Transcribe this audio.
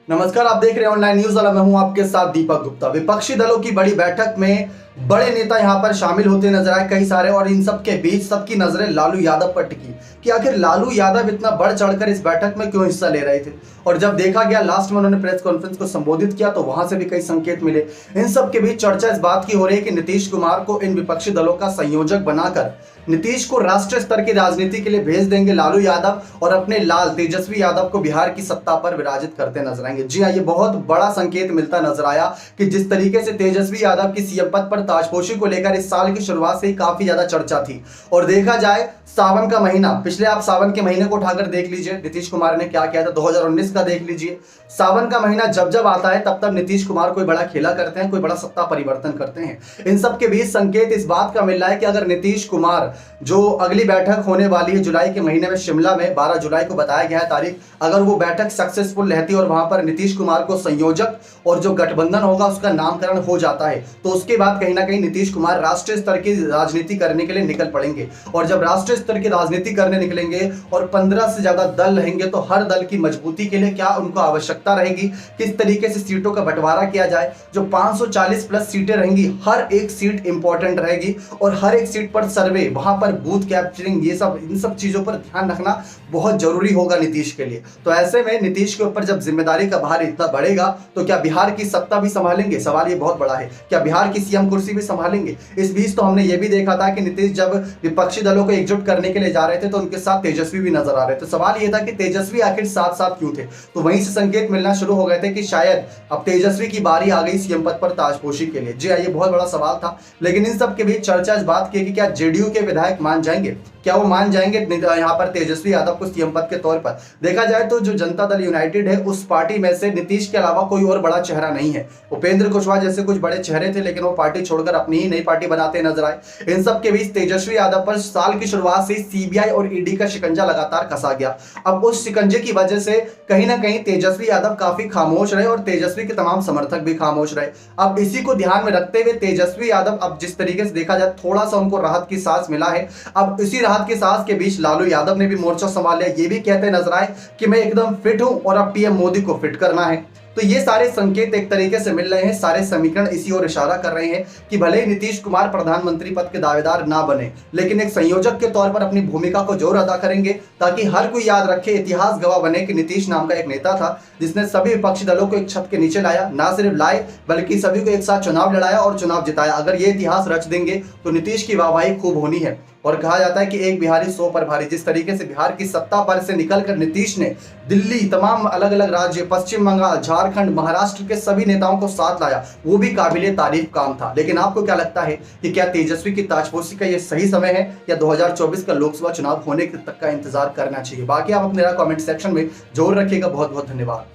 नमस्कार, आप देख रहे हैं ऑनलाइन न्यूज वाला। मैं हूं आपके साथ दीपक गुप्ता। विपक्षी दलों की बड़ी बैठक में बड़े नेता यहां पर शामिल होते नजर आए कई सारे, और इन सब के बीच सबकी नजरें लालू यादव पर टिकी कि आखिर लालू यादव इतना बढ़ चढ़कर इस बैठक में क्यों हिस्सा ले रहे थे। और जब देखा गया लास्ट में उन्होंने प्रेस कॉन्फ्रेंस को संबोधित किया तो वहां से भी कई संकेत मिले। इन सब के बीच चर्चा इस बात की हो रही है कि नीतीश कुमार को इन विपक्षी दलों का संयोजक बनाकर नीतीश को राष्ट्रीय स्तर की राजनीति के लिए भेज देंगे लालू यादव, और अपने लाल तेजस्वी यादव को बिहार की सत्ता पर विराजित करते नजर आएंगे। जी हाँ, ये बहुत बड़ा संकेत मिलता नजर आया कि जिस तरीके से तेजस्वी यादव की सीएम पद पर ताजपोशी को लेकर इस साल की शुरुआत से ही काफी ज्यादा चर्चा थी। और देखा जाए सावन का महीना, पिछले आप सावन के महीने को उठाकर देख लीजिए नीतीश कुमार ने क्या किया था, 2019 का देख लीजिए। सावन का महीना जब जब आता है तब तब नीतीश कुमार कोई बड़ा खेला करते हैं, कोई बड़ा सत्ता परिवर्तन करते हैं। इन सब के बीच संकेत इस बात का मिल रहा है कि अगर नीतीश कुमार, जो अगली बैठक होने वाली है जुलाई के महीने में शिमला में, 12 जुलाई को बताया गया है तारीख, अगर वो बैठक सक्सेसफुल रहती है और वहां पर नीतीश कुमार को संयोजक और जो गठबंधन होगा उसका नामकरण हो जाता है, तो उसके बाद कहीं ना कहीं नीतीश कुमार राष्ट्रीय स्तर की राजनीति करने के लिए निकल पड़ेंगे। और जब राष्ट्रीय स्तर की राजनीति करने निकलेंगे और 15 से ज्यादा दल रहेंगे तो हर दल की मजबूती के लिए क्या उनको आवश्यकता रहेगी, किस तरीके से सीटों का बंटवारा किया जाए। जो 540 प्लस सीटें रहेंगी, हर एक सीट इंपॉर्टेंट रहेगी और हर एक सीट पर सर्वे, वहां पर बूथ कैप्चरिंग, ये सब इन सब चीजों पर ध्यान रखना बहुत जरूरी होगा नीतीश के लिए। तो ऐसे में नीतीश के ऊपर जब जिम्मेदारी का भार इतना बढ़ेगा तो क्या बिहार की सत्ता भी संभालेंगे? सवाल ये बहुत बड़ा है। क्या बिहार की सीएम कुर्सी भी संभालेंगे? इस बीच तो हमने ये भी देखा था कि नीतीश जब विपक्षी दलों को एकजुट करने के लिए जा रहे थे तो उनके साथ तेजस्वी भी नजर आ रहे थे। सवाल ये था कि तेजस्वी आखिर साथ साथ क्यों थे? तो वहीं से संकेत मिलना शुरू हो गए थे कि शायद अब तेजस्वी की बारी आ गई सीएम पद पर ताजपोशी के लिए। जी हाँ, ये बहुत बड़ा सवाल था। लेकिन इन सब के बीच चर्चा इस बात की कि क्या जेडीयू के विधायक मान जाएंगे, क्या वो मान जाएंगे यहाँ पर तेजस्वी यादव को सीएम पद के तौर पर? देखा जाए तो जो जनता दल यूनाइटेड है उस पार्टी में से नीतीश के अलावा कोई और बड़ा चेहरा नहीं है। उपेंद्र कुशवाहा जैसे कुछ बड़े चेहरे थे लेकिन वो पार्टी छोड़कर अपनी ही नई पार्टी बनाते नजर आए। इन सब के बीच तेजस्वी यादव पर साल की शुरुआत से सीबीआई और ईडी का शिकंजा लगातार कसा गया। अब उस शिकंजे की वजह से कहीं ना कहीं तेजस्वी यादव काफी खामोश रहे और तेजस्वी के तमाम समर्थक भी खामोश रहे। अब इसी को ध्यान में रखते हुए तेजस्वी यादव, अब जिस तरीके से देखा जाए थोड़ा सा उनको राहत की सांस मिला है। अब इसी राहत की सांस के बीच लालू यादव ने भी मोर्चा संभाल लिया। ये भी कहते नजर आए कि मैं एकदम फिट हूं और अब पीएम मोदी को फिट करना है। तो ये सारे संकेत एक तरीके से मिल रहे हैं, सारे समीकरण इसी ओर इशारा कर रहे हैं कि भले ही नीतीश कुमार प्रधानमंत्री पद के दावेदार ना बने, लेकिन एक संयोजक के तौर पर अपनी भूमिका को जोर अदा करेंगे ताकि हर कोई याद रखे, इतिहास गवाह बने कि नीतीश नाम का एक नेता था जिसने सभी विपक्षी दलों को एक छत के नीचे लाया। ना सिर्फ लाए बल्कि सभी को एक साथ चुनाव लड़ाया और चुनाव जिताया। अगर ये इतिहास रच देंगे तो नीतीश की वाहवाही खूब होनी है। और कहा जाता है कि एक बिहारी 100 पर भारी। जिस तरीके से बिहार की सत्ता पर से निकलकर नीतीश ने दिल्ली, तमाम अलग अलग राज्य, पश्चिम बंगाल, झारखंड, महाराष्ट्र के सभी नेताओं को साथ लाया, वो भी काबिले तारीफ काम था। लेकिन आपको क्या लगता है कि क्या तेजस्वी की ताजपोशी का ये सही समय है या 2024 का लोकसभा चुनाव होने तक का इंतजार करना चाहिए? बाकी आप अपने कमेंट सेक्शन में जरूर रखिएगा। बहुत बहुत धन्यवाद।